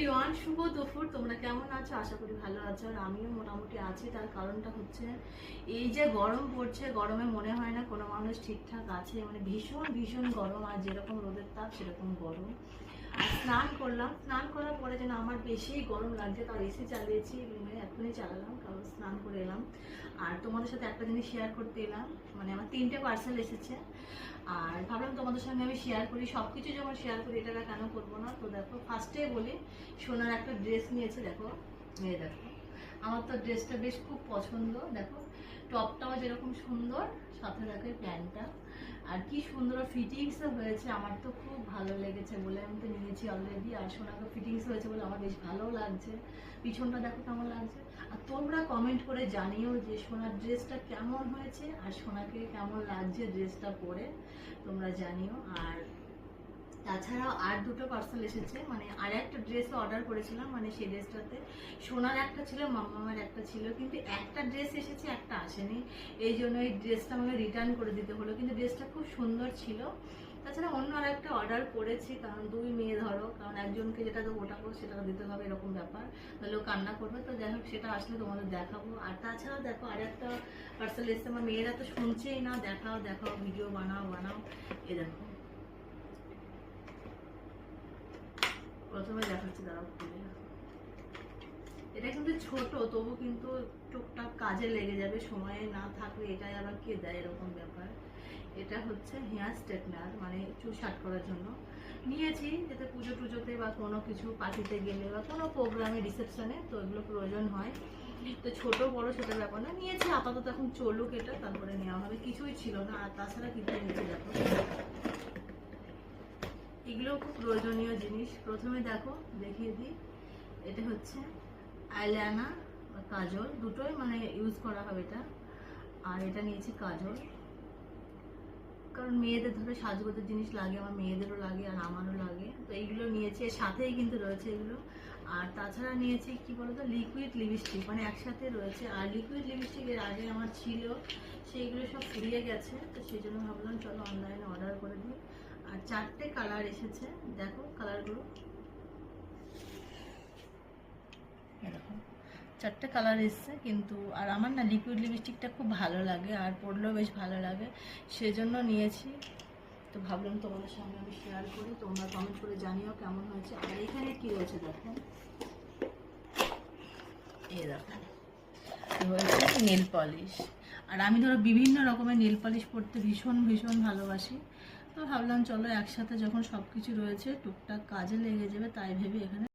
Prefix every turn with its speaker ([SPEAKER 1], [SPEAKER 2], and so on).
[SPEAKER 1] Everyone, শুভ দুপুর। তোমরা কেমন আছো? আশা করি ভালো আছো। আর আমিও মোটামুটি আছি। তার কারণটা হচ্ছে এই যে গরম পড়ছে, গরমে মনে হয় না কোনো মানুষ ঠিকঠাক আছে। মানে ভীষণ ভীষণ গরম, আর যেরকম রোদের তাপ সেরকম গরম। আর স্নান করলাম, স্নান করার পরে যেন আমার বেশি গরম লাগছে, তার এসি চালিয়েছি, এখনই চালালাম, কারণ স্নান করে এলাম। আর তোমাদের সাথে একটা জিনিস শেয়ার করতে এলাম। মানে আমার 3টে পার্সেল এসেছে, আর ভাবলাম তোমাদের সঙ্গে আমি শেয়ার করি। সব কিছু যখন শেয়ার করি, এটা কেন করবো না। তো দেখো, ফার্স্টে বলি, সোনার একটা ড্রেস নিয়েছে। দেখো, দেখো, আমার তো ড্রেসটা বেশ খুব পছন্দ। দেখো, টপটাও যেরকম সুন্দর, সাথে দেখো প্যান্টটা, আর কি সুন্দর ফিটিংসও হয়েছে। আমার তো খুব ভালো লেগেছে বলে আমি তো নিয়েছি অলরেডি। আর সোনাকে ফিটিংস হয়েছে বলে আমার বেশ ভালো লাগছে। পিছনটা দেখো কেমন লাগছে। আর তোমরা কমেন্ট করে জানিও যে সোনার ড্রেসটা কেমন হয়েছে আর সোনাকে কেমন লাগছে ড্রেসটা পরে, তোমরা জানিও। আর তাছাড়াও আর 2টো পার্সেল এসেছে। মানে আর একটা ড্রেসও অর্ডার করেছিলাম, মানে সেই ড্রেসটাতে সোনার একটা ছিল, মামার একটা ছিল, কিন্তু একটা ড্রেস এসেছে, একটা আসেনি। এই জন্য এই ড্রেসটা আমাকে রিটার্ন করে দিতে হলো, কিন্তু ড্রেসটা খুব সুন্দর ছিল। তাছাড়া অন্য আর একটা অর্ডার করেছি, কারণ 2 মেয়ে ধরো, কারণ একজনকে যেটা দেবো ওটাকে সেটা দিতে হবে, এরকম ব্যাপার, তাহলে ও কান্না করবে। তো যাই হোক, সেটা আসলে তোমাদের দেখাবো। আর তাছাড়াও দেখো, আর একটা পার্সেল এসছে। আমার মেয়েরা তো শুনছেই না, দেখাও দেখাও, ভিডিও বানাও বানাও। এ দেখো, প্রথমে দেখাচ্ছি, দাঁড়াও খুলে। এটা কিন্তু ছোট, তবু কিন্তু টুকটাক কাজে লেগে যাবে, সময়ে না থাকলে এটাই আবার কে দেয়, এরকম ব্যাপার। এটা হচ্ছে হেয়ার স্ট্রেটনার, মানে চুল শার্ট করার জন্য নিয়েছি, যাতে পুজো টুজোতে বা কোনো কিছু পার্টিতে গেলে বা কোনো প্রোগ্রামে, রিসেপশনে তো এগুলো প্রয়োজন হয়। তো ছোট বড় সেটা ব্যাপার না, নিয়েছি আপাতত, এখন চলুক এটা, তারপরে নেওয়া হবে। কিছুই ছিল না। আর তাছাড়া কিন্তু নিয়েছি, দেখো, এগুলো খুব প্রয়োজনীয় জিনিস। প্রথমে দেখো, দেখিয়ে দিই, এটা হচ্ছে আইলাইনার বা কাজল, দুটোই মানে ইউজ করা হবে এটা। আর এটা নিয়েছি কাজল, কারণ মেয়েদের ধরো সাজগোজের জিনিস লাগে, আমার মেয়েদেরও লাগে আর আমারও লাগে। তো এইগুলো নিয়েছি, এর সাথেই কিন্তু রয়েছে এগুলো। আর তাছাড়া নিয়েছি কি বলতো, লিকুইড লিপস্টিক, মানে একসাথে রয়েছে। আর লিকুইড লিপস্টিক এর আগে আমার ছিল, সেইগুলো সব ফুরিয়ে গেছে, তো সেই জন্য ভাবলাম চলো অনলাইনে অর্ডার করে দিই। আর 4টে কালার এসেছে, দেখো কালারগুলো, এরকম 4টে কালার এসছে কিন্তু। আর আমার না লিকুইড লিপস্টিকটা খুব ভালো লাগে, আর পরলেও বেশ ভালো লাগে, সেজন্য নিয়েছি। তো ভাবলাম তোমাদের সঙ্গে আমি শেয়ার করি, তোমরা কমেন্ট করে জানিও কেমন হয়েছে। আর এখানে কি রয়েছে দেখো, এই দেখো, রয়েছে নেল পলিশ। আর আমি ধরো বিভিন্ন রকমের নেল পলিশ পরতে ভীষণ ভীষণ ভালোবাসি। তো ভাবলাম চলো একসাথে যখন সব কিছু রয়েছে, টুকটাক কাজে লেগে যাবে, তাই ভেবে এখানে